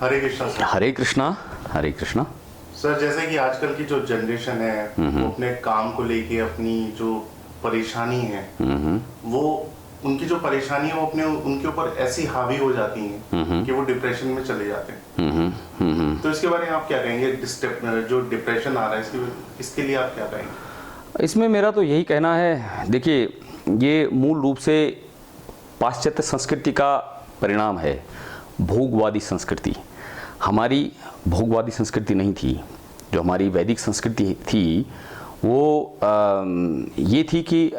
हरे Krishna sir. हरे कृष्णा। हरे Krishna. Sir जैसे कि आजकल की जो जनरेशन है वो अपने काम को लेके अपनी जो परेशानी है वो उनकी जो परेशानी है वो अपने उनके ऊपर ऐसी हावी हो जाती हैं कि वो डिप्रेशन में चले जाते हैं। तो इसके बारे में आप क्या कहेंगे? जो डिप्रेशन आ रहा है इसके लिए आप क्या कहेंगे? इसमें मेरा तो यही कहना है, देखिए ये मूल रूप से पाश्चात्य संस्कृति का परिणाम है। भोगवादी संस्कृति, हमारी भोगवादी संस्कृति नहीं थी। जो हमारी वैदिक संस्कृति थी वो ये थी कि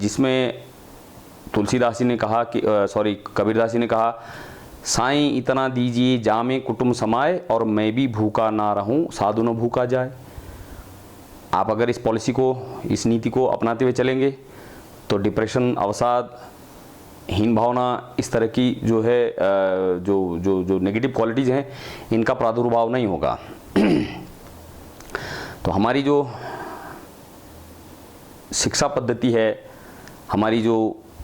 जिसमें तुलसीदास जी ने कहा कि कबीरदास जी ने कहा, साईं इतना दीजिए जामे कुटुंब समाए और मैं भी भूखा ना रहूं साधु न भूखा जाए। आप अगर इस पॉलिसी को, इस नीति को अपनाते हुए चलेंगे तो डिप्रेशन, अवसाद, हीन भावना, इस तरह की जो है जो जो जो नेगेटिव क्वालिटीज़ हैं इनका प्रादुर्भाव नहीं होगा। तो हमारी जो शिक्षा पद्धति है, हमारी जो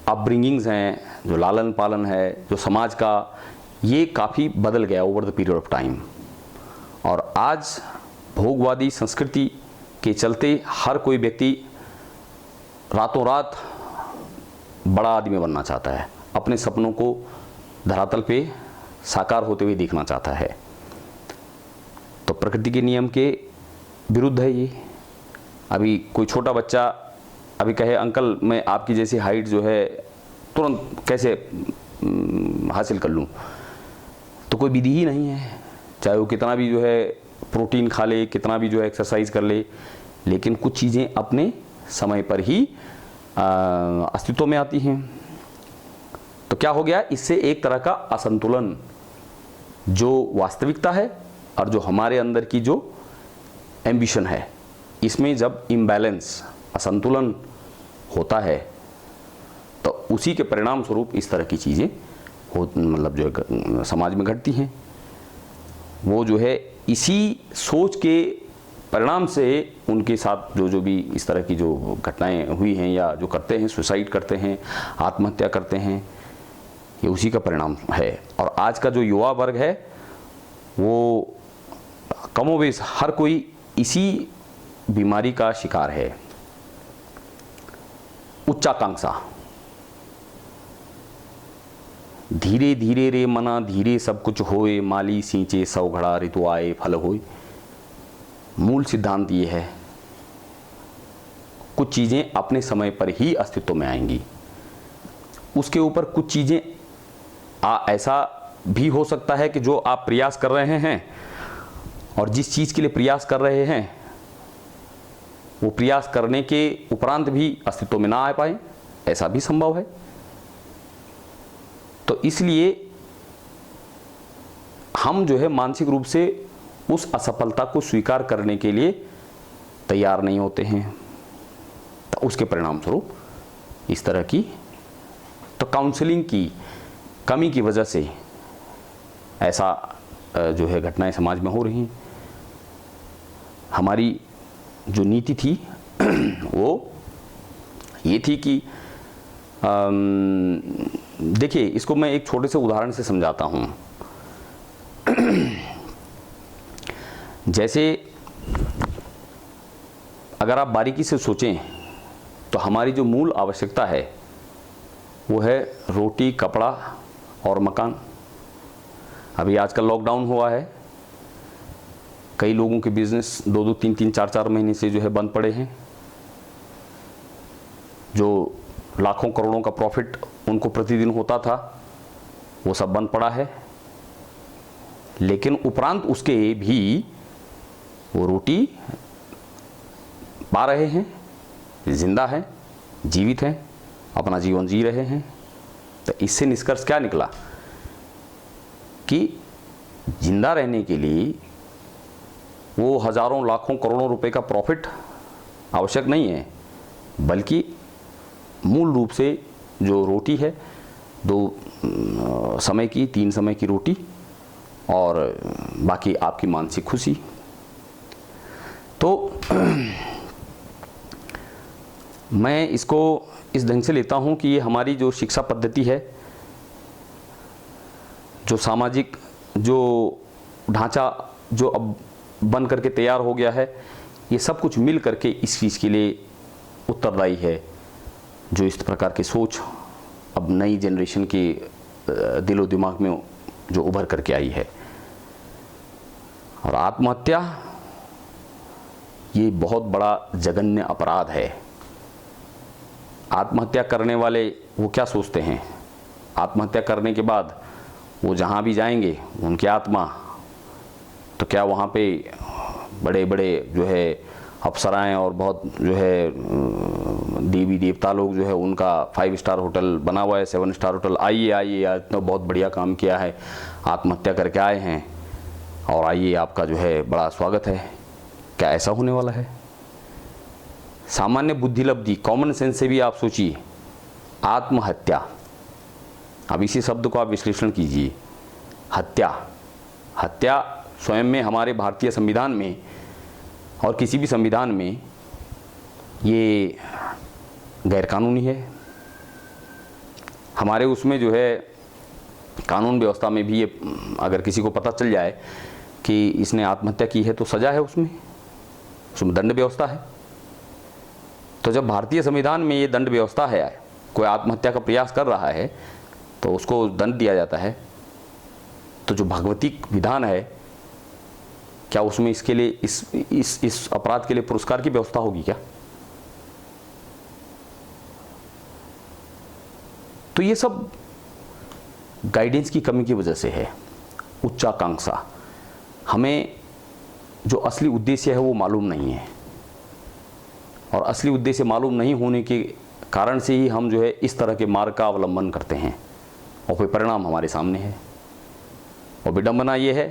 अपब्रिंगिंग्स हैं, जो लालन पालन है, जो समाज का, ये काफ़ी बदल गया over the period of time. और आज भोगवादी संस्कृति के चलते हर कोई व्यक्ति रातों रात बड़ा आदमी बनना चाहता है, अपने सपनों को धरातल पे साकार होते हुए देखना चाहता है। तो प्रकृति के नियम के विरुद्ध है ये। अभी कोई छोटा बच्चा अभी कहे, अंकल मैं आपकी जैसी हाइट जो है तुरंत कैसे हासिल कर लूँ, तो कोई विधि ही नहीं है। चाहे वो कितना भी जो है प्रोटीन खा ले, कितना भी जो है एक्सरसाइज कर ले, लेकिन कुछ चीज़ें अपने समय पर ही अस्तित्व में आती हैं। तो क्या हो गया, इससे एक तरह का असंतुलन, जो वास्तविकता है और जो हमारे अंदर की जो एम्बिशन है, इसमें जब इम्बैलेंस, असंतुलन होता है तो उसी के परिणाम स्वरूप इस तरह की चीज़ें मतलब जो समाज में घटती हैं। वो जो है इसी सोच के परिणाम से उनके साथ जो भी इस तरह की जो घटनाएं हुई हैं या जो करते हैं, सुसाइड करते हैं, आत्महत्या करते हैं, ये उसी का परिणाम है। और आज का जो युवा वर्ग है वो कमोबेश हर कोई इसी बीमारी का शिकार है। उच्चाकांक्षा, धीरे धीरे रे मना धीरे सब कुछ होए, माली सींचे सौ घड़ा ऋतु आए फल होए। मूल सिद्धांत ये है, कुछ चीज़ें अपने समय पर ही अस्तित्व में आएंगी। उसके ऊपर कुछ चीज़ें ऐसा भी हो सकता है कि जो आप प्रयास कर रहे हैं और जिस चीज़ के लिए प्रयास कर रहे हैं वो प्रयास करने के उपरांत भी अस्तित्व में ना आ पाए, ऐसा भी संभव है। तो इसलिए हम जो है मानसिक रूप से उस असफलता को स्वीकार करने के लिए तैयार नहीं होते हैं। तो उसके परिणाम स्वरूप इस तरह की तो काउंसलिंग की कमी की वजह से ऐसा जो है घटनाएं समाज में हो रही हैं। हमारी जो नीति थी वो ये थी कि देखिए, इसको मैं एक छोटे से उदाहरण से समझाता हूँ। जैसे अगर आप बारीकी से सोचें तो हमारी जो मूल आवश्यकता है वो है रोटी, कपड़ा और मकान। अभी आजकल लॉकडाउन हुआ है, कई लोगों के बिजनेस 2-2, 3-3, 4-4 महीने से जो है बंद पड़े हैं। जो लाखों करोड़ों का प्रॉफिट उनको प्रतिदिन होता था वो सब बंद पड़ा है। लेकिन उपरांत उसके भी वो रोटी पा रहे हैं, जिंदा हैं, जीवित हैं, अपना जीवन जी रहे हैं। तो इससे निष्कर्ष क्या निकला कि जिंदा रहने के लिए वो हजारों, लाखों, करोड़ों रुपए का प्रॉफिट आवश्यक नहीं है, बल्कि मूल रूप से जो रोटी है, 2 समय की, 3 समय की रोटी और बाकी आपकी मानसिक खुशी। तो मैं इसको इस ढंग से लेता हूँ कि ये हमारी जो शिक्षा पद्धति है, जो सामाजिक जो ढांचा जो अब बन करके तैयार हो गया है, ये सब कुछ मिल करके इस चीज़ के लिए उत्तरदायी है जो इस प्रकार की सोच अब नई जनरेशन के दिलो दिमाग में जो उभर करके आई है। और आत्महत्या ये बहुत बड़ा जघन्य अपराध है। आत्महत्या करने वाले वो क्या सोचते हैं, आत्महत्या करने के बाद वो जहाँ भी जाएंगे उनकी आत्मा, तो क्या वहाँ पे बड़े बड़े जो है अप्सराएं और बहुत जो है देवी देवता लोग जो है उनका 5 स्टार होटल बना हुआ है, 7 स्टार होटल, आइए आइए आज तो बहुत बढ़िया काम किया है, आत्महत्या करके आए हैं और आइए आपका जो है बड़ा स्वागत है। क्या ऐसा होने वाला है? सामान्य बुद्धिलब्धि, कॉमन सेंस से भी आप सोचिए, आत्महत्या, अब इसी शब्द को आप विश्लेषण कीजिए। हत्या, हत्या स्वयं में हमारे भारतीय संविधान में और किसी भी संविधान में ये गैरकानूनी है। हमारे उसमें जो है कानून व्यवस्था में भी ये अगर किसी को पता चल जाए कि इसने आत्महत्या की है तो सजा है, उसमें दंड व्यवस्था है। तो जब भारतीय संविधान में ये दंड व्यवस्था है, कोई आत्महत्या का प्रयास कर रहा है तो उसको दंड दिया जाता है, तो जो भगवतीक विधान है क्या उसमें इसके लिए इस अपराध के लिए पुरस्कार की व्यवस्था होगी क्या? तो ये सब गाइडेंस की कमी की वजह से है। उच्चाकांक्षा, हमें जो असली उद्देश्य है वो मालूम नहीं है, और असली उद्देश्य मालूम नहीं होने के कारण से ही हम जो है इस तरह के मार्ग का अवलंबन करते हैं और कोई परिणाम हमारे सामने है। और विडंबना ये है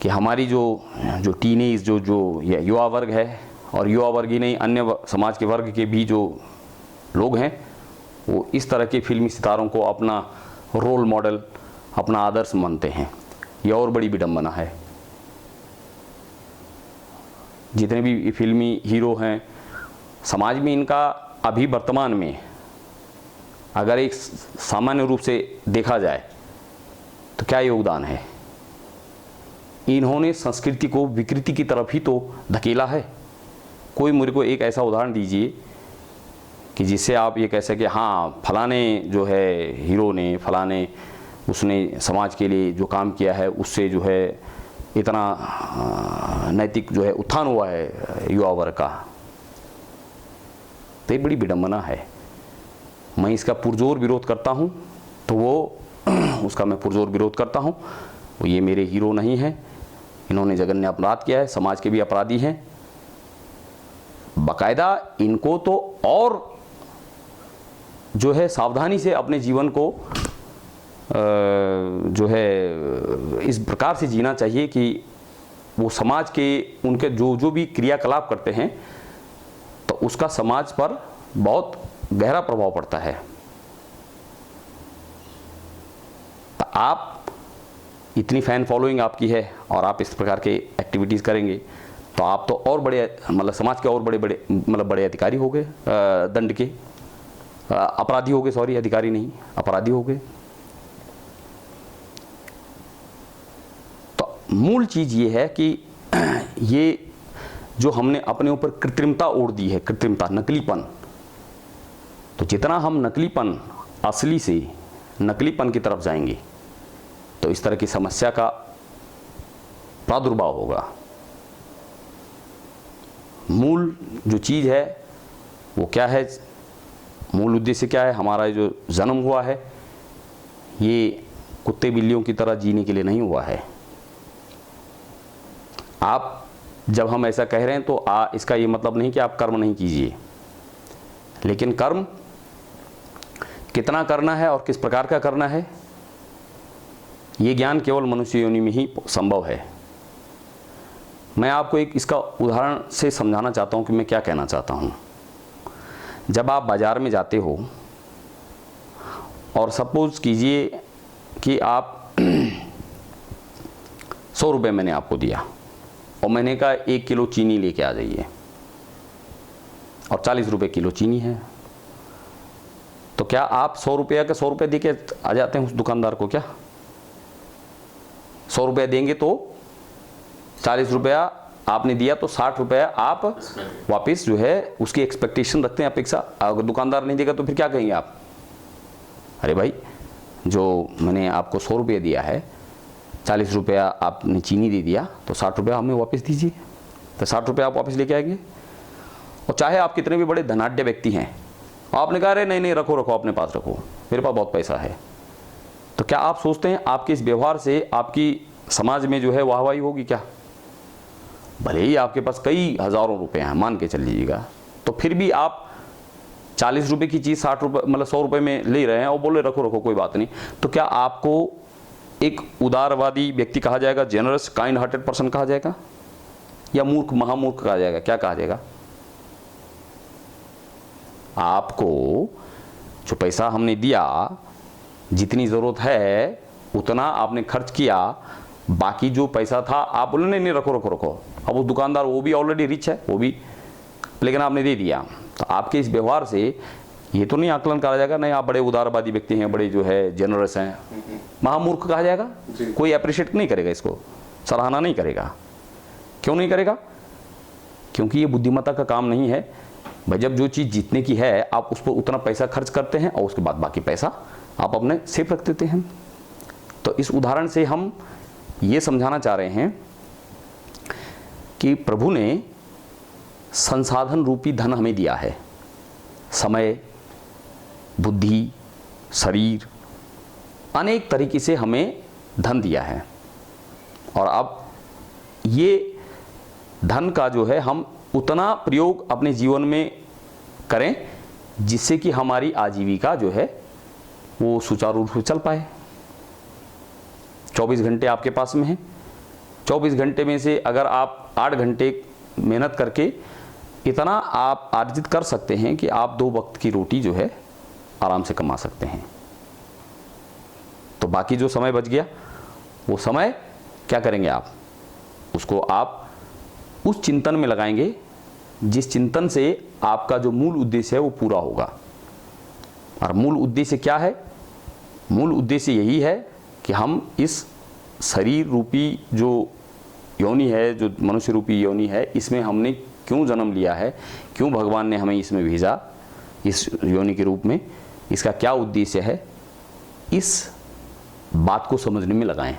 कि हमारी जो टीनेज जो युवा वर्ग है, और युवा वर्ग ही नहीं अन्य समाज के वर्ग के भी जो लोग हैं, वो इस तरह के फिल्मी सितारों को अपना रोल मॉडल, अपना आदर्श मानते हैं। यह और बड़ी विडंबना है। जितने भी फिल्मी हीरो हैं समाज में, इनका अभी वर्तमान में अगर एक सामान्य रूप से देखा जाए तो क्या योगदान है? इन्होंने संस्कृति को विकृति की तरफ ही तो धकेला है। कोई मेरे को एक ऐसा उदाहरण दीजिए कि जिससे आप ये कह सके हाँ फलाने जो है हीरो ने, फलाने उसने समाज के लिए जो काम किया है उससे जो है इतना नैतिक जो है उत्थान हुआ है युवा वर्ग का। तो ये बड़ी विडंबना है। मैं इसका पुरजोर विरोध करता हूँ, तो वो उसका मैं पुरजोर विरोध करता हूँ। वो ये मेरे हीरो नहीं हैं, इन्होंने जघन्य अपराध किया है, समाज के भी अपराधी हैं। बाकायदा इनको तो और जो है सावधानी से अपने जीवन को जो है इस प्रकार से जीना चाहिए कि वो समाज के उनके जो भी क्रियाकलाप करते हैं तो उसका समाज पर बहुत गहरा प्रभाव पड़ता है। तो आप इतनी फैन फॉलोइंग आपकी है और आप इस प्रकार के एक्टिविटीज़ करेंगे तो आप तो और बड़े मतलब समाज के और बड़े बड़े मतलब बड़े अधिकारी हो गए, दंड के अपराधी हो गए, सॉरी अधिकारी नहीं अपराधी हो गए। तो मूल चीज़ ये है कि ये जो हमने अपने ऊपर कृत्रिमता ओढ़ दी है, कृत्रिमता, नकलीपन, तो जितना हम नकलीपन असली से नकलीपन की तरफ जाएंगे तो इस तरह की समस्या का प्रादुर्भाव होगा। मूल जो चीज़ है वो क्या है, मूल उद्देश्य क्या है? हमारा जो जन्म हुआ है ये कुत्ते बिल्लियों की तरह जीने के लिए नहीं हुआ है। आप जब हम ऐसा कह रहे हैं तो इसका ये मतलब नहीं कि आप कर्म नहीं कीजिए, लेकिन कर्म कितना करना है और किस प्रकार का करना है ये ज्ञान केवल मनुष्य योनि में ही संभव है। मैं आपको एक इसका उदाहरण से समझाना चाहता हूँ कि मैं क्या कहना चाहता हूँ। जब आप बाज़ार में जाते हो और सपोज कीजिए कि आप 100 रुपये मैंने आपको दिया और मैंने कहा 1 किलो चीनी लेके आ जाइए, और 40 रुपये किलो चीनी है, तो क्या आप 100 रुपये के 100 रुपये दे के आ जाते हैं उस दुकानदार को? क्या 100 रुपया देंगे तो 40 रुपया आपने दिया तो 60 रुपया आप वापस जो है उसकी एक्सपेक्टेशन रखते हैं, अपेक्षा। अगर दुकानदार नहीं देगा तो फिर क्या कहेंगे आप? अरे भाई, जो मैंने आपको 100 रुपया दिया है, 40 रुपया आपने चीनी दे दिया, तो 60 रुपया हमें वापस दीजिए। तो 60 रुपया आप वापस लेके आएंगे। और चाहे आप कितने भी बड़े धनाढ्य व्यक्ति हैं, आपने कहा अरे नहीं नहीं रखो रखो, अपने पास रखो, मेरे पास बहुत पैसा है, तो क्या आप सोचते हैं आपके इस व्यवहार से आपकी समाज में जो है वाहवाही होगी क्या? भले ही आपके पास कई हज़ारों रुपए हैं, मान के चल लीजिएगा, तो फिर भी आप 40 रुपए की चीज़ 60 रुपये मतलब 100 रुपये में ले रहे हैं और बोले रखो रखो कोई बात नहीं, तो क्या आपको एक उदारवादी व्यक्ति कहा जाएगा, जेनरस काइंड हार्टेड पर्सन कहा जाएगा, या मूर्ख महामूर्ख कहा जाएगा? क्या कहा जाएगा? आपको जो पैसा हमने दिया, जितनी ज़रूरत है उतना आपने खर्च किया, बाकी जो पैसा था आप बोले नहीं नहीं रखो रखो रखो। अब उस दुकानदार वो भी ऑलरेडी रिच है, वो भी, लेकिन आपने दे दिया। तो आपके इस व्यवहार से ये तो नहीं आकलन करा जाएगा नहीं आप बड़े उदारवादी व्यक्ति हैं, बड़े जो है जेनरस हैं, महामूर्ख कहा जाएगा। कोई अप्रिशिएट नहीं करेगा, इसको सराहना नहीं करेगा। क्यों नहीं करेगा? क्योंकि ये बुद्धिमत्ता का काम नहीं है भाई। जब जो चीज़ जीतने की है आप उस पर उतना पैसा खर्च करते हैं और उसके बाद बाकी पैसा आप अपने सेफ रख देते हैं। तो इस उदाहरण से हम ये समझाना चाह रहे हैं कि प्रभु ने संसाधन रूपी धन हमें दिया है, समय, बुद्धि, शरीर, अनेक तरीके से हमें धन दिया है। और अब ये धन का जो है हम उतना प्रयोग अपने जीवन में करें जिससे कि हमारी आजीविका जो है वो सुचारू रूप से चल पाए। 24 घंटे आपके पास में है, 24 घंटे में से अगर आप 8 घंटे मेहनत करके इतना आप अर्जित कर सकते हैं कि आप 2 वक्त की रोटी जो है आराम से कमा सकते हैं। तो बाकी जो समय बच गया वो समय क्या करेंगे आप? उसको आप उस चिंतन में लगाएंगे जिस चिंतन से आपका जो मूल उद्देश्य है वो पूरा होगा। और मूल उद्देश्य क्या है? मूल उद्देश्य यही है कि हम इस शरीर रूपी जो योनि है, जो मनुष्य रूपी योनि है, इसमें हमने क्यों जन्म लिया है, क्यों भगवान ने हमें इसमें भेजा इस योनि के रूप में, इसका क्या उद्देश्य है, इस बात को समझने में लगाएं।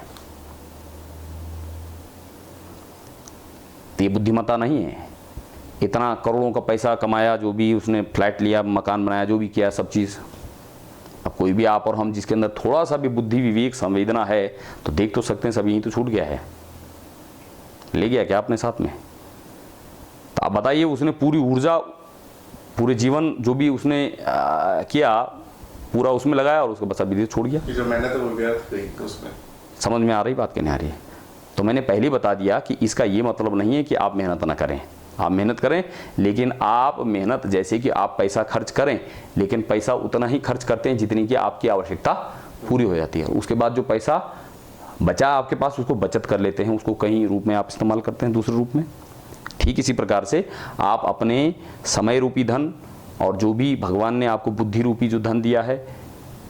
तो ये बुद्धिमत्ता नहीं है। इतना करोड़ों का पैसा कमाया, जो भी उसने फ्लैट लिया, मकान बनाया, जो भी किया, सब चीज़। अब कोई भी आप और हम जिसके अंदर थोड़ा सा भी बुद्धि, विवेक, संवेदना है तो देख तो सकते हैं सब यहीं तो छूट गया है। ले गया क्या अपने साथ में? तो आप बताइए, उसने पूरी ऊर्जा, पूरे जीवन जो भी उसने किया पूरा उसमें लगाया और उसके बस अभी छोड़ गया। जो मेहनत है वो व्यर्थ गई। तो उसमें समझ में आ रही बात कि नहीं आ रही है? तो मैंने पहले बता दिया कि इसका ये मतलब नहीं है कि आप मेहनत ना करें। आप मेहनत करें, लेकिन आप मेहनत जैसे कि आप पैसा खर्च करें, लेकिन पैसा उतना ही खर्च करते हैं जितनी कि आपकी आवश्यकता पूरी हो जाती है। उसके बाद जो पैसा बचा आपके पास उसको बचत कर लेते हैं, उसको कहीं रूप में आप इस्तेमाल करते हैं, दूसरे रूप में। ठीक इसी प्रकार से आप अपने समय रूपी धन और जो भी भगवान ने आपको बुद्धि रूपी जो धन दिया है,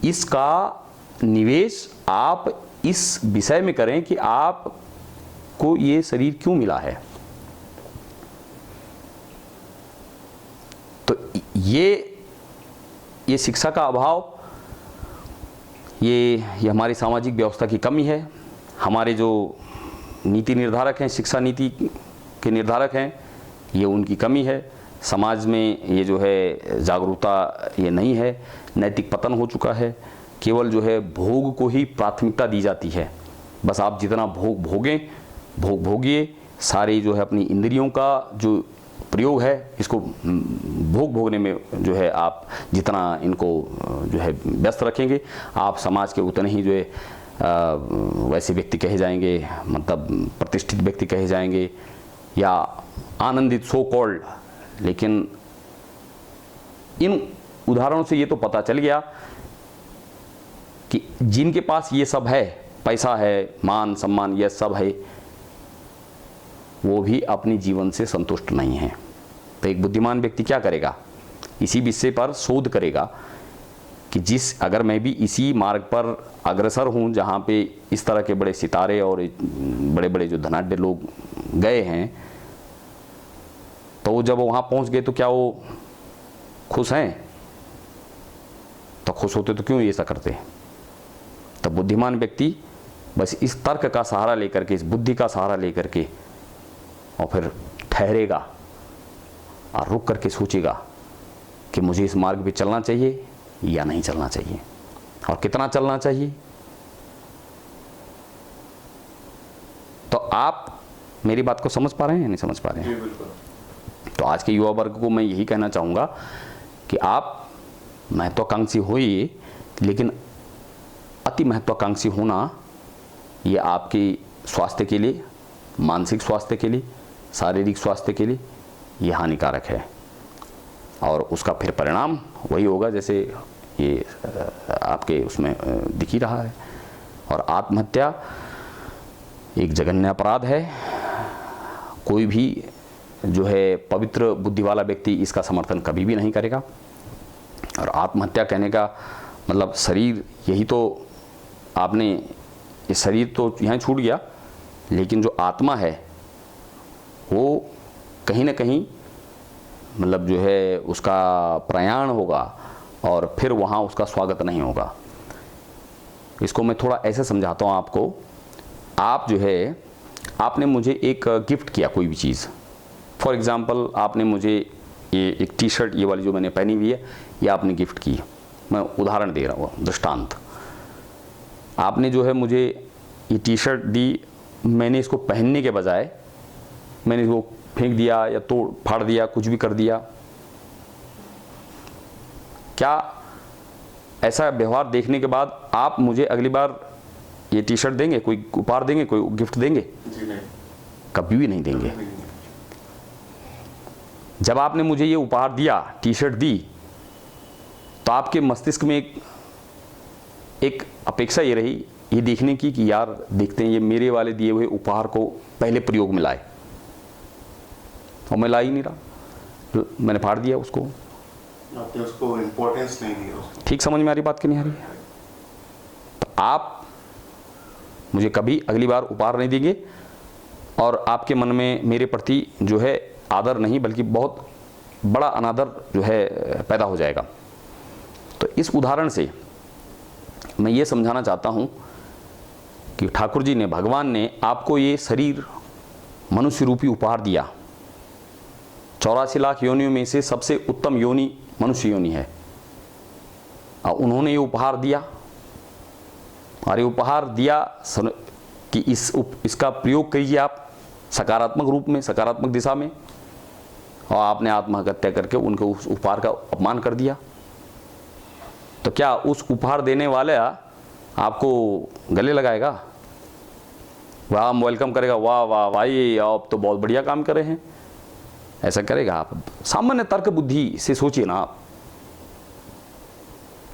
इसका निवेश आप इस विषय में करें कि आपको ये शरीर क्यों मिला है। तो ये शिक्षा का अभाव, ये हमारी सामाजिक व्यवस्था की कमी है। हमारे जो नीति निर्धारक हैं, शिक्षा नीति के निर्धारक हैं, ये उनकी कमी है। समाज में ये जो है जागरूकता ये नहीं है, नैतिक पतन हो चुका है। केवल जो है भोग को ही प्राथमिकता दी जाती है। बस आप जितना भोगिए, सारी जो है अपनी इंद्रियों का जो प्रयोग है, इसको भोगने में जो है आप जितना इनको जो है व्यस्त रखेंगे, आप समाज के उतने ही जो है वैसे व्यक्ति कहे जाएंगे, मतलब प्रतिष्ठित व्यक्ति कहे जाएंगे या आनंदित, सो कॉल्ड। लेकिन इन उदाहरणों से ये तो पता चल गया कि जिनके पास ये सब है, पैसा है, मान सम्मान, ये सब है, वो भी अपनी जीवन से संतुष्ट नहीं है। तो एक बुद्धिमान व्यक्ति क्या करेगा? इसी विषय पर शोध करेगा कि अगर मैं भी इसी मार्ग पर अग्रसर हूँ जहाँ पे इस तरह के बड़े सितारे और बड़े बड़े जो धनाढ्य लोग गए हैं, तो वो जब वहाँ पहुँच गए तो क्या वो खुश हैं? तो खुश होते तो क्यों ये ऐसा करते? तो बुद्धिमान व्यक्ति बस इस तर्क का सहारा लेकर के, इस बुद्धि का सहारा लेकर के, और फिर ठहरेगा और रुक करके सोचेगा कि मुझे इस मार्ग पे चलना चाहिए या नहीं चलना चाहिए, और कितना चलना चाहिए। तो आप मेरी बात को समझ पा रहे हैं या नहीं समझ पा रहे हैं? जी बिल्कुल। तो आज के युवा वर्ग को मैं यही कहना चाहूँगा कि आप महत्वाकांक्षी होइए, लेकिन अति महत्वाकांक्षी होना ये आपके स्वास्थ्य के लिए, मानसिक स्वास्थ्य के लिए, शारीरिक स्वास्थ्य के लिए ये हानिकारक है, और उसका फिर परिणाम वही होगा जैसे ये आपके उसमें दिख ही रहा है। और आत्महत्या एक जघन्य अपराध है। कोई भी जो है पवित्र बुद्धि वाला व्यक्ति इसका समर्थन कभी भी नहीं करेगा। और आत्महत्या कहने का मतलब शरीर, यही तो आपने, ये शरीर तो यहाँ छूट गया, लेकिन जो आत्मा है वो कहीं ना कहीं मतलब जो है उसका प्रयाण होगा, और फिर वहाँ उसका स्वागत नहीं होगा। इसको मैं थोड़ा ऐसे समझाता हूँ आपको। आप जो है, आपने मुझे एक गिफ्ट किया कोई भी चीज़, फॉर एग्ज़ाम्पल आपने मुझे ये एक टी शर्ट, ये वाली जो मैंने पहनी हुई है, ये आपने गिफ्ट की। मैं उदाहरण दे रहा हूँ, दृष्टांत। आपने जो है मुझे ये टी शर्ट दी, मैंने इसको पहनने के बजाय मैंने इसको फेंक दिया या तोड़ फाड़ दिया, कुछ भी कर दिया। क्या ऐसा व्यवहार देखने के बाद आप मुझे अगली बार ये टी शर्ट देंगे, कोई उपहार देंगे, कोई गिफ्ट देंगे? जी नहीं, एक भी नहीं देंगे। जब आपने मुझे ये उपहार दिया, टी शर्ट दी, तो आपके मस्तिष्क में एक अपेक्षा ये रही, ये देखने की कि यार देखते हैं ये मेरे वाले दिए हुए उपहार को पहले प्रयोग में लाए, और मैं ला ही नहीं रहा, मैंने फाड़ दिया उसको। आपने उसको इम्पोर्टेंस नहीं दिया उसको। ठीक समझ में आ रही बात कि नहीं आ रही? तो आप मुझे कभी अगली बार उपहार नहीं देंगे, और आपके मन में मेरे प्रति जो है आदर नहीं बल्कि बहुत बड़ा अनादर जो है पैदा हो जाएगा। तो इस उदाहरण से मैं ये समझाना चाहता हूँ कि ठाकुर जी ने, भगवान ने आपको ये शरीर मनुष्य रूपी उपहार दिया। 84 लाख योनियों में से सबसे उत्तम योनि मनुष्य योनि है, और उन्होंने ये उपहार दिया, और ये उपहार दिया कि इसका प्रयोग कीजिए आप सकारात्मक रूप में, सकारात्मक दिशा में, और आपने आत्महत्या करके उनके उस उपहार का अपमान कर दिया। तो क्या उस उपहार देने वाला आपको गले लगाएगा? वाह, वेलकम करेगा, वाह वाह भाई आप तो बहुत बढ़िया काम कर रहे हैं, ऐसा करेगा? आप सामान्य तर्क बुद्धि से सोचिए ना आप।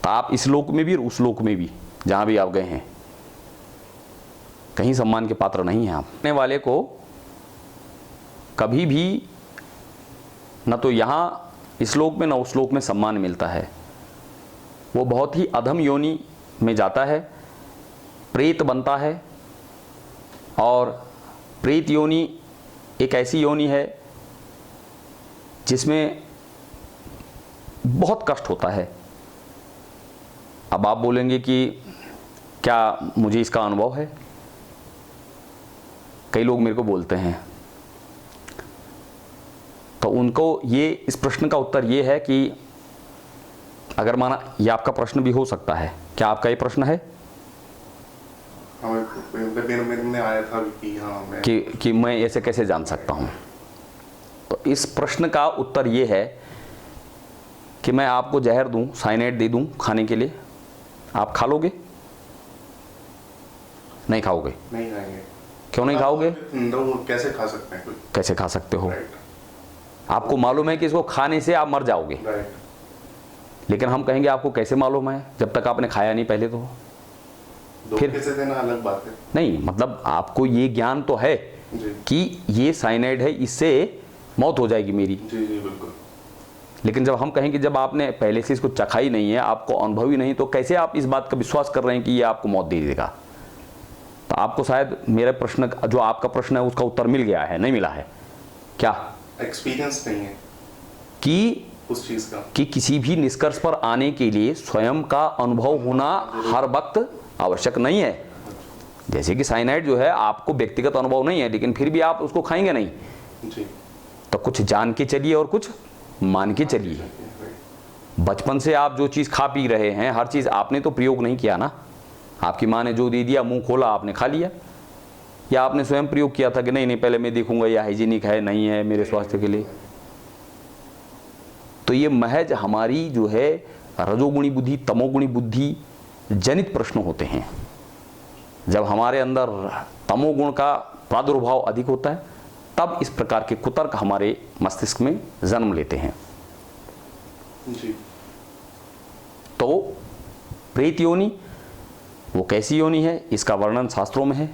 तो आप इस लोक में भी और उस लोक में भी जहां भी आप गए हैं, कहीं सम्मान के पात्र नहीं हैं आप। अपने वाले को कभी भी न तो यहां इस लोक में न उस लोक में सम्मान मिलता है। वो बहुत ही अधम योनि में जाता है, प्रेत बनता है। और प्रेत योनि एक ऐसी योनि है जिसमें बहुत कष्ट होता है। अब आप बोलेंगे कि क्या मुझे इसका अनुभव है? कई लोग मेरे को बोलते हैं, तो उनको ये इस प्रश्न का उत्तर ये है कि अगर माना, ये आपका प्रश्न भी हो सकता है, क्या आपका ये प्रश्न है? मेरे में आया था कि मैं ऐसे कैसे जान सकता हूं? तो इस प्रश्न का उत्तर ये है कि मैं आपको जहर दूं, साइनाइड दे दूं खाने के लिए, आप खा लोगे? नहीं खाओगे? नहीं खाएंगे। क्यों नहीं खाओगे? कैसे खा सकते हैं? कैसे खा सकते हो? आपको मालूम है कि इसको खाने से आप मर जाओगे, लेकिन हम कहेंगे आपको कैसे मालूम है जब तक आपने खाया नहीं पहले? तो फिर कैसे देना अलग बात है। नहीं, मतलब आपको ये ज्ञान तो है कि ये साइनाइड है, इससे मौत हो जाएगी मेरी। जी जी बिल्कुल। लेकिन जब हम कहें कि जब आपने पहले से इसको चखा ही नहीं है, आपको अनुभव ही नहीं, तो कैसे आप इस बात का विश्वास कर रहे हैं कि ये आपको मौत दे देगा? तो आपको शायद मेरा प्रश्न, जो आपका प्रश्न है उसका उत्तर मिल गया है, नहीं मिला है क्या? एक्सपीरियंस नहीं है कि उस चीज का, कि किसी भी निष्कर्ष पर आने के लिए स्वयं का अनुभव होना हर वक्त आवश्यक नहीं है। जैसे कि साइनाइड जो है, आपको व्यक्तिगत अनुभव नहीं है, लेकिन फिर भी आप उसको खाएंगे नहीं जी। तो कुछ जान के चलिए और कुछ मान के चलिए। बचपन से आप जो चीज़ खा पी रहे हैं, हर चीज़ आपने तो प्रयोग नहीं किया ना। आपकी माँ ने जो दे दिया, मुंह खोला, आपने खा लिया, या आपने स्वयं प्रयोग किया था कि नहीं नहीं पहले मैं देखूंगा या हाइजीनिक है नहीं है मेरे स्वास्थ्य के लिए। तो ये महज हमारी जो है रजोगुणी बुद्धि, तमोगुणी बुद्धि जनित प्रश्न होते हैं। जब हमारे अंदर तमोगुण का प्रादुर्भाव अधिक होता है, तब इस प्रकार के कुतर्क हमारे मस्तिष्क में जन्म लेते हैं। जी। तो प्रेत योनि वो कैसी योनि है, इसका वर्णन शास्त्रों में है।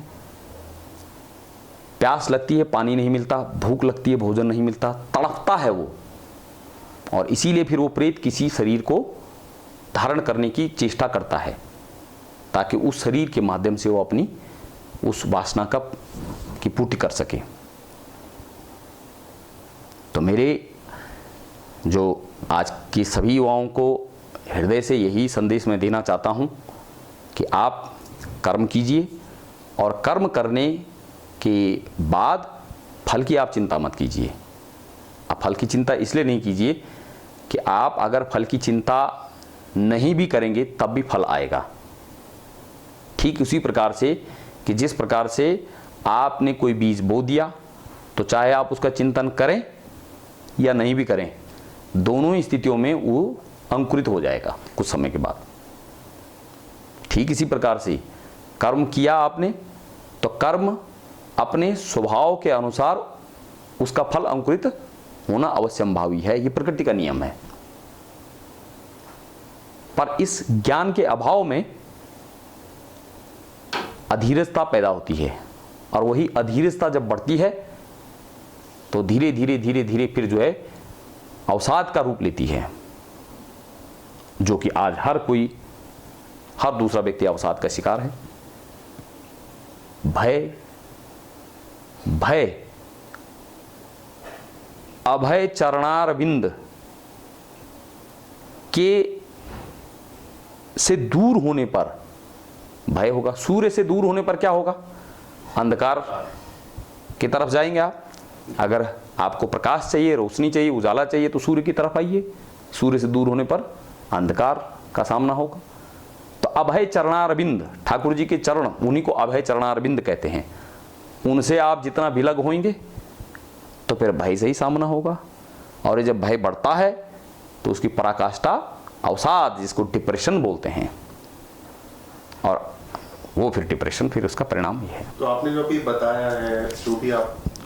प्यास लगती है, पानी नहीं मिलता, भूख लगती है, भोजन नहीं मिलता, तड़पता है वो, और इसीलिए फिर वो प्रेत किसी शरीर को धारण करने की चेष्टा करता है, ताकि उस शरीर के माध्यम से वो अपनी उस वासना की पूर्ति कर सके। तो मेरे जो आज के सभी युवाओं को हृदय से यही संदेश मैं देना चाहता हूँ कि आप कर्म कीजिए, और कर्म करने के बाद फल की आप चिंता मत कीजिए। आप फल की चिंता इसलिए नहीं कीजिए कि आप अगर फल की चिंता नहीं भी करेंगे तब भी फल आएगा। ठीक उसी प्रकार से कि जिस प्रकार से आपने कोई बीज बो दिया, तो चाहे आप उसका चिंतन करें या नहीं भी करें, दोनों ही स्थितियों में वो अंकुरित हो जाएगा कुछ समय के बाद। ठीक इसी प्रकार से कर्म किया आपने, तो कर्म अपने स्वभाव के अनुसार उसका फल अंकुरित होना अवश्यंभावी है, ये प्रकृति का नियम है। पर इस ज्ञान के अभाव में अधीरजता पैदा होती है, और वही अधीरजता जब बढ़ती है तो धीरे धीरे धीरे धीरे फिर जो है अवसाद का रूप लेती है, जो कि आज हर दूसरा व्यक्ति अवसाद का शिकार है। भय अभय चरणारविंद के से दूर होने पर भय होगा। सूर्य से दूर होने पर क्या होगा? अंधकार की तरफ जाएंगे आप। अगर आपको प्रकाश चाहिए, रोशनी चाहिए, उजाला चाहिए, तो सूर्य की तरफ आइए। सूर्य से दूर होने पर अंधकार का सामना होगा। तो अभय चरणारविंद, ठाकुर जी के चरण, उन्हीं को अभय चरणारविंद कहते हैं। उनसे आप जितना विलग होंगे तो फिर भय से ही सामना होगा। और ये जब भय बढ़ता है तो उसकी पराकाष्ठा अवसाद, जिसको डिप्रेशन बोलते हैं, और वो फिर डिप्रेशन, फिर उसका परिणाम ही है। तो आपने जो भी बताया है,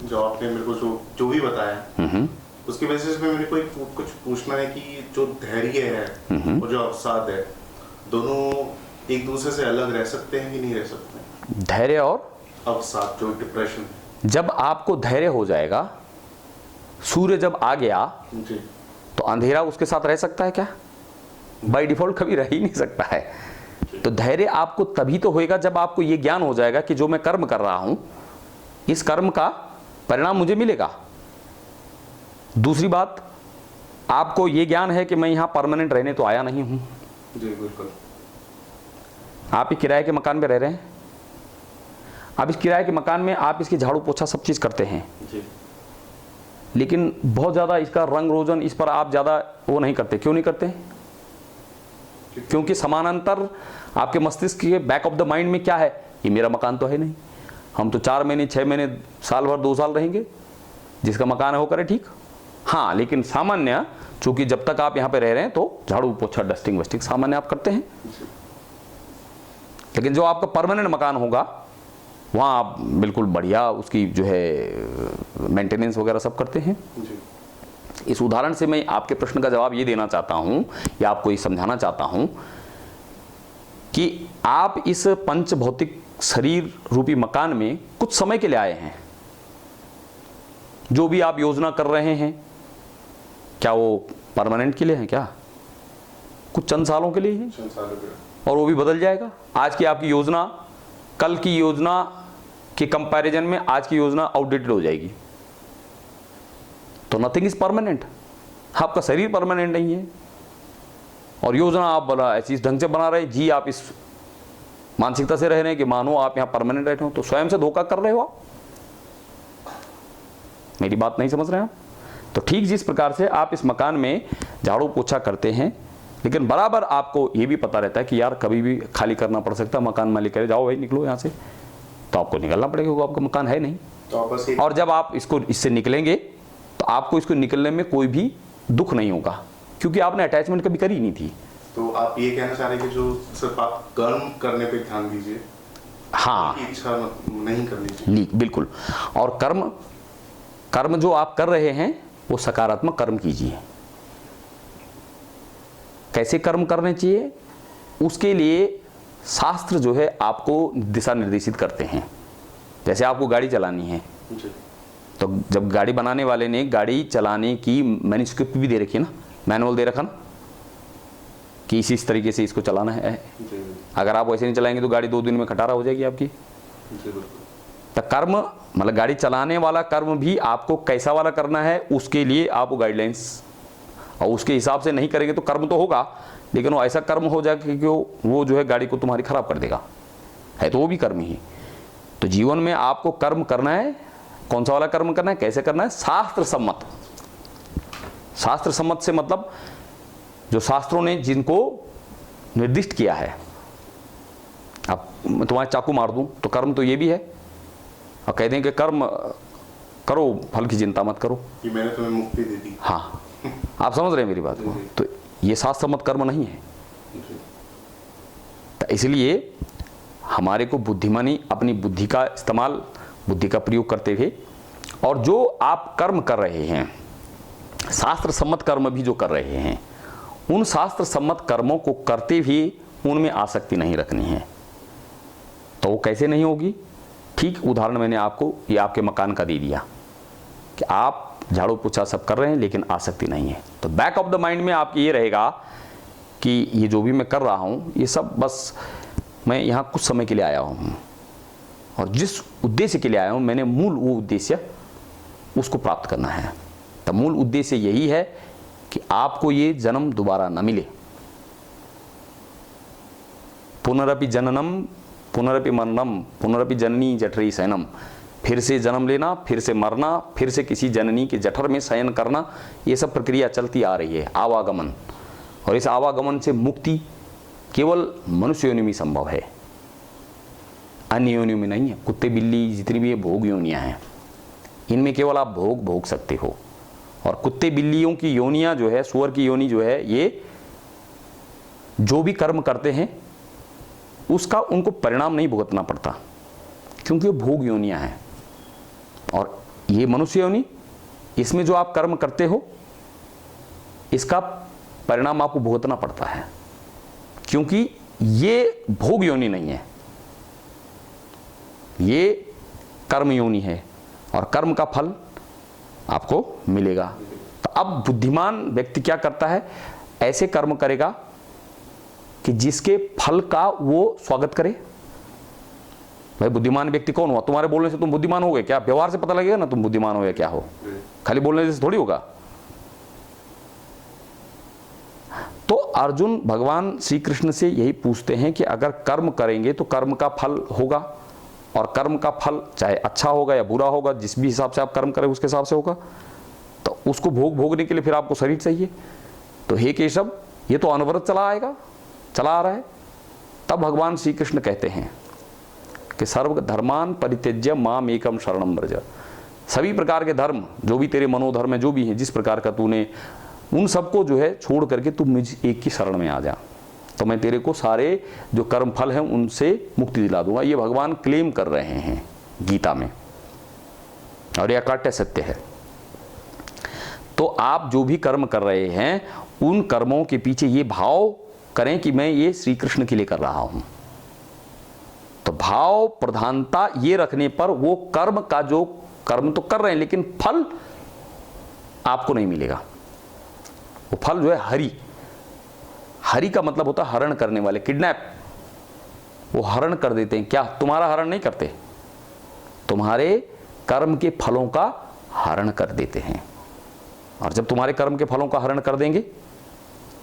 जो आपने मेरे को जो भी बताया, उसके बेसिस पे मेरे को कुछ पूछना है कि जो धैर्य है और जो अवसाद है, दोनों एक दूसरे से अलग रह सकते हैं कि नहीं रह सकते? धैर्य और अवसाद, जो डिप्रेशन, जब आपको धैर्य हो जाएगा, सूर्य जब आ गया जी, तो अंधेरा उसके साथ रह सकता है क्या? बाय डिफॉल्ट कभी रह ही नहीं सकता है। तो धैर्य आपको तभी तो होएगा जब आपको ये ज्ञान हो जाएगा कि जो मैं कर्म कर रहा हूं, इस कर्म का परिणाम मुझे मिलेगा। दूसरी बात, आपको ये ज्ञान है कि मैं यहां परमानेंट रहने तो आया नहीं हूं। जी बिल्कुल। आप एक किराए के मकान में रह रहे हैं। आप इस किराए के मकान में आप इसकी झाड़ू पोछा सब चीज करते हैं जी, लेकिन बहुत ज़्यादा इसका रंग रोजन इस पर आप ज़्यादा वो नहीं करते। क्यों नहीं करते? क्योंकि समानांतर आपके मस्तिष्क के बैक ऑफ द माइंड में क्या है? ये मेरा मकान तो है नहीं, हम तो 4 महीने 6 महीने साल भर 2 साल रहेंगे, जिसका मकान है वो करे ठीक। हाँ, लेकिन सामान्य, चूंकि जब तक आप यहाँ पे रह रहे हैं तो झाड़ू पोछा डस्टिंग वस्टिंग सामान्य आप करते हैं। लेकिन जो आपका परमानेंट मकान होगा, वहाँ आप बिल्कुल बढ़िया उसकी जो है मेंटेनेंस वगैरह सब करते हैं। जी। इस उदाहरण से मैं आपके प्रश्न का जवाब ये देना चाहता हूँ, या आपको ये समझाना चाहता हूँ कि आप इस पंच भौतिक शरीर रूपी मकान में कुछ समय के लिए आए हैं। जो भी आप योजना कर रहे हैं, क्या वो परमानेंट के लिए हैं क्या? कुछ चंद सालों के लिए ही, संसार के। और वो भी बदल जाएगा। आज की आपकी योजना कल की योजना के कंपैरिजन में आज की योजना आउटडेटेड हो जाएगी। तो नथिंग इज परमानेंट। आपका शरीर परमानेंट नहीं है, और योजना आप बना ऐसी इस ढंग से बना रहे जी, आप इस मानसिकता से रह रहे हैं कि मानो आप यहां परमानेंट रहते हो, तो स्वयं से धोखा कर रहे हो आप। मेरी बात नहीं समझ रहे हैं आप? तो ठीक जिस प्रकार से आप इस मकान में झाड़ू पोछा करते हैं, लेकिन बराबर आपको ये भी पता रहता है कि यार कभी भी खाली करना पड़ सकता है, मकान मालिक कहे जाओ भाई निकलो यहाँ से, तो आपको निकलना पड़ेगा, वो आपका मकान है नहीं। तो आप बस एक और जब आप इसको इससे निकलेंगे तो आपको इसको निकलने में कोई भी दुख नहीं होगा, क्योंकि आपने अटैचमेंट कभी करी नहीं थी। तो आप ये कहना चाह रहे हैं कि जो सिर्फ आप कर्म करने पे ध्यान दीजिए, हाँ, की इच्छा नहीं करनी चाहिए। बिल्कुल। और कर्म जो आप कर रहे हैं वो सकारात्मक कर्म कीजिए। कैसे कर्म करने चाहिए, उसके लिए शास्त्र जो है आपको दिशा निर्देशित करते हैं। जैसे आपको गाड़ी चलानी है, जी। तो जब गाड़ी बनाने वाले ने गाड़ी चलाने की मैन्युस्क्रिप्ट भी दे रखी है ना, मैनुअल दे रखा ना, कि इस तरीके से इसको चलाना है। जी। अगर आप वैसे नहीं चलाएंगे तो गाड़ी 2 दिन में खटारा हो जाएगी आपकी। जी बिल्कुल। तो कर्म मतलब गाड़ी चलाने वाला कर्म भी आपको कैसा वाला करना है, उसके लिए आपको गाइडलाइंस, और उसके हिसाब से नहीं करेंगे तो कर्म तो होगा, लेकिन वो ऐसा कर्म हो जाएगा कि वो जो है गाड़ी को तुम्हारी खराब कर देगा, है तो वो भी कर्म ही। तो जीवन में आपको कर्म करना है, कौन सा वाला कर्म करना है, कैसे करना है, शास्त्र सम्मत। शास्त्र सम्मत से मतलब जो शास्त्रों ने जिनको निर्दिष्ट किया है। अब मैं तुम्हारे चाकू मार दूं तो कर्म तो ये भी है, और कह दें कि कर्म करो फल की चिंता मत करो, कि मैंने तुम्हें मुक्ति दे दी। हाँ, आप समझ रहे हैं मेरी बात को? तो ये शास्त्र सम्मत कर्म नहीं है। तो इसलिए हमारे को बुद्धिमानी, अपनी बुद्धि का इस्तेमाल, बुद्धि का प्रयोग करते हुए, और जो आप कर्म कर रहे हैं, शास्त्र सम्मत कर्म भी जो कर रहे हैं, उन शास्त्र सम्मत कर्मों को करते हुए उनमें आसक्ति नहीं रखनी है। तो वो कैसे नहीं होगी? ठीक उदाहरण मैंने आपको ये आपके मकान का दे दिया कि आप झाड़ू पोछा सब कर रहे हैं लेकिन आसक्ति नहीं है। तो बैक ऑफ द माइंड में आपकी ये रहेगा कि ये जो भी मैं कर रहा हूँ ये सब बस मैं यहाँ कुछ समय के लिए आया हूँ, और जिस उद्देश्य के लिए आया हूँ मैंने मूल वो उद्देश्य उसको प्राप्त करना है। तो मूल उद्देश्य यही है कि आपको ये जन्म दोबारा न मिले। पुनरपि जननम पुनरपि मरणम पुनरपि जननी जठरी शयनम। फिर से जन्म लेना, फिर से मरना, फिर से किसी जननी के जठर में शयन करना, ये सब प्रक्रिया चलती आ रही है, आवागमन। और इस आवागमन से मुक्ति केवल मनुष्य योनि में संभव है, अन्य योनियों में नहीं है। कुत्ते बिल्ली जितनी भी ये भोग योनियां हैं, इनमें केवल आप भोग भोग सकते हो। और कुत्ते बिल्लियों की योनियां जो है, सुअर की योनि जो है, ये जो भी कर्म करते हैं उसका उनको परिणाम नहीं भुगतना पड़ता, क्योंकि वो भोग योनियां हैं। और ये मनुष्य योनि, इसमें जो आप कर्म करते हो इसका परिणाम आपको भुगतना पड़ता है, क्योंकि ये भोग योनि नहीं है, ये कर्म योनि है, और कर्म का फल आपको मिलेगा। तो अब बुद्धिमान व्यक्ति क्या करता है, ऐसे कर्म करेगा कि जिसके फल का वो स्वागत करे। भाई बुद्धिमान व्यक्ति कौन हुआ? तुम्हारे बोलने से तुम बुद्धिमान हो गए क्या? व्यवहार से पता लगेगा ना तुम बुद्धिमान हो या क्या हो, खाली बोलने से थोड़ी होगा। तो अर्जुन भगवान श्री कृष्ण से यही पूछते हैं कि अगर कर्म करेंगे तो कर्म का फल होगा, और कर्म का फल चाहे अच्छा होगा या बुरा होगा, जिस भी हिसाब से आप कर्म करें उसके हिसाब से होगा। तो उसको भोगने के लिए फिर आपको शरीर चाहिए। तो हे केशव, ये तो अनवरत चला आ रहा है। तब भगवान श्री कृष्ण कहते हैं कि सर्व धर्मान परित्यज्य माम एकम शरणम व्रज। सभी प्रकार के धर्म जो भी तेरे मनोधर्म है, जो भी हैं, जिस प्रकार का तूने, उन सबको जो है छोड़ करके तू मुझ एक की शरण में आ जा, तो मैं तेरे को सारे जो कर्म फल हैं उनसे मुक्ति दिला दूंगा। ये भगवान क्लेम कर रहे हैं गीता में, और यह अकाट्य सत्य है। तो आप जो भी कर्म कर रहे हैं उन कर्मों के पीछे ये भाव करें कि मैं ये श्री कृष्ण के लिए कर रहा हूं। तो भाव प्रधानता ये रखने पर वो कर्म का जो कर्म तो कर रहे हैं, लेकिन फल आपको नहीं मिलेगा। वो फल जो है हरि, हरि का मतलब होता है हरण करने वाले, किडनैप, वो हरण कर देते हैं। क्या तुम्हारा हरण नहीं करते, तुम्हारे कर्म के फलों का हरण कर देते हैं। और जब तुम्हारे कर्म के फलों का हरण कर देंगे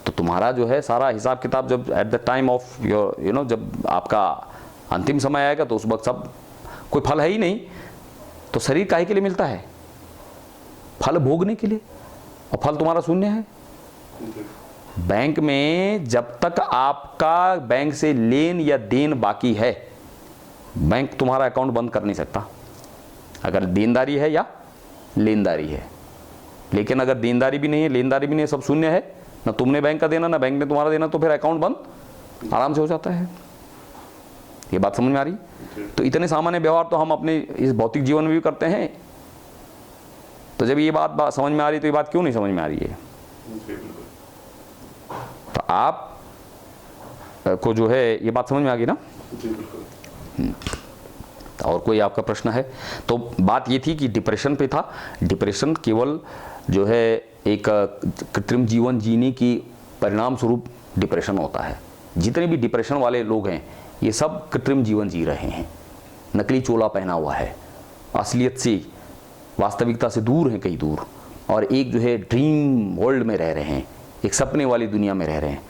तो तुम्हारा जो है सारा हिसाब किताब, जब at the time of your जब आपका अंतिम समय आएगा तो उस वक्त सब कोई फल है ही नहीं, तो शरीर काहे के लिए मिलता है, फल भोगने के लिए, और फल तुम्हारा शून्य है। बैंक में जब तक आपका बैंक से लेन या देन बाकी है, बैंक तुम्हारा अकाउंट बंद कर नहीं सकता, अगर देनदारी है या लेनदारी है। लेकिन अगर देनदारी भी नहीं है, लेनदारी भी नहीं है, सब शून्य है, ना तुमने बैंक का देना ना बैंक ने तुम्हारा देना, तो फिर अकाउंट बंद आराम से हो जाता है। ये बात समझ में आ रही? तो इतने सामान्य व्यवहार तो हम अपने इस भौतिक जीवन में भी करते हैं। तो जब ये बात समझ में आ रही तो ये बात क्यों नहीं समझ में आ रही है? तो आप को जो है ये बात समझ में आ गई ना? और कोई आपका प्रश्न है? तो बात ये थी कि डिप्रेशन पे था। डिप्रेशन केवल जो है एक कृत्रिम जीवन जीने की परिणाम स्वरूप डिप्रेशन होता है। जितने भी डिप्रेशन वाले लोग हैं ये सब कृत्रिम जीवन जी रहे हैं, नकली चोला पहना हुआ है, असलियत से, वास्तविकता से दूर हैं, कहीं दूर, और एक जो है ड्रीम वर्ल्ड में रह रहे हैं, एक सपने वाली दुनिया में रह रहे हैं।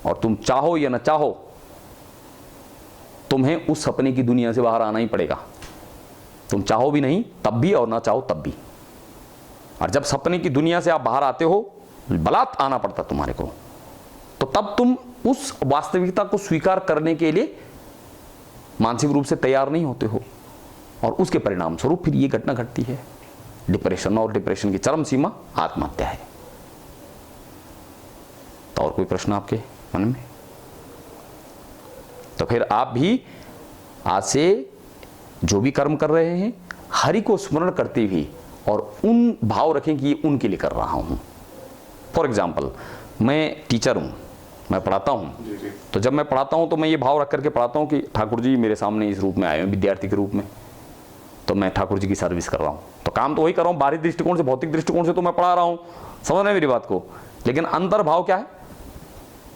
और तुम चाहो या न चाहो तुम्हें उस सपने की दुनिया से बाहर आना ही पड़ेगा। तुम चाहो भी नहीं तब भी और ना चाहो तब भी। और जब सपने की दुनिया से आप बाहर आते हो, बलात् आना पड़ता तुम्हारे को, तो तब तुम उस वास्तविकता को स्वीकार करने के लिए मानसिक रूप से तैयार नहीं होते हो, और उसके परिणाम स्वरूप फिर ये घटना घटती है डिप्रेशन। और डिप्रेशन की चरम सीमा आत्महत्या है। तो और कोई प्रश्न आपके मन में? तो फिर आप भी आज से जो भी कर्म कर रहे हैं हरि को स्मरण करते हुए और उन भाव रखें कि ये उनके लिए कर रहा हूं। फॉर एग्जाम्पल, मैं टीचर हूं, मैं पढ़ाता हूं, तो जब मैं पढ़ाता हूं तो मैं ये भाव रख करके पढ़ाता हूं कि ठाकुर जी मेरे सामने इस रूप में आए हैं, विद्यार्थी के रूप में, तो मैं ठाकुर जी की सर्विस कर रहा हूं। तो काम तो वही कर रहा हूं, बाहरी दृष्टिकोण से, भौतिक दृष्टिकोण से तो मैं पढ़ा रहा हूं, समझ रहे हैं मेरी बात को, लेकिन अंतर भाव क्या है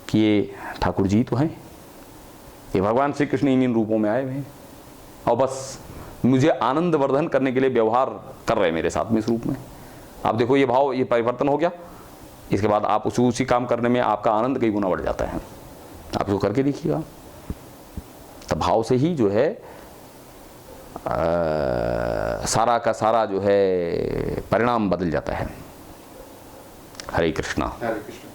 कि ये ठाकुर जी तो हैं, ये भगवान श्री कृष्ण इन रूपों में आए हुए हैं, और बस मुझे आनंद वर्धन करने के लिए व्यवहार कर रहे हैं मेरे साथ में इस रूप में। आप देखो ये भाव, ये परिवर्तन हो गया, इसके बाद आप उसी काम करने में आपका आनंद कई गुना बढ़ जाता है। आप इसको करके देखिएगा, तो भाव से ही जो है सारा का सारा जो है परिणाम बदल जाता है। हरे कृष्णा। हरे कृष्ण।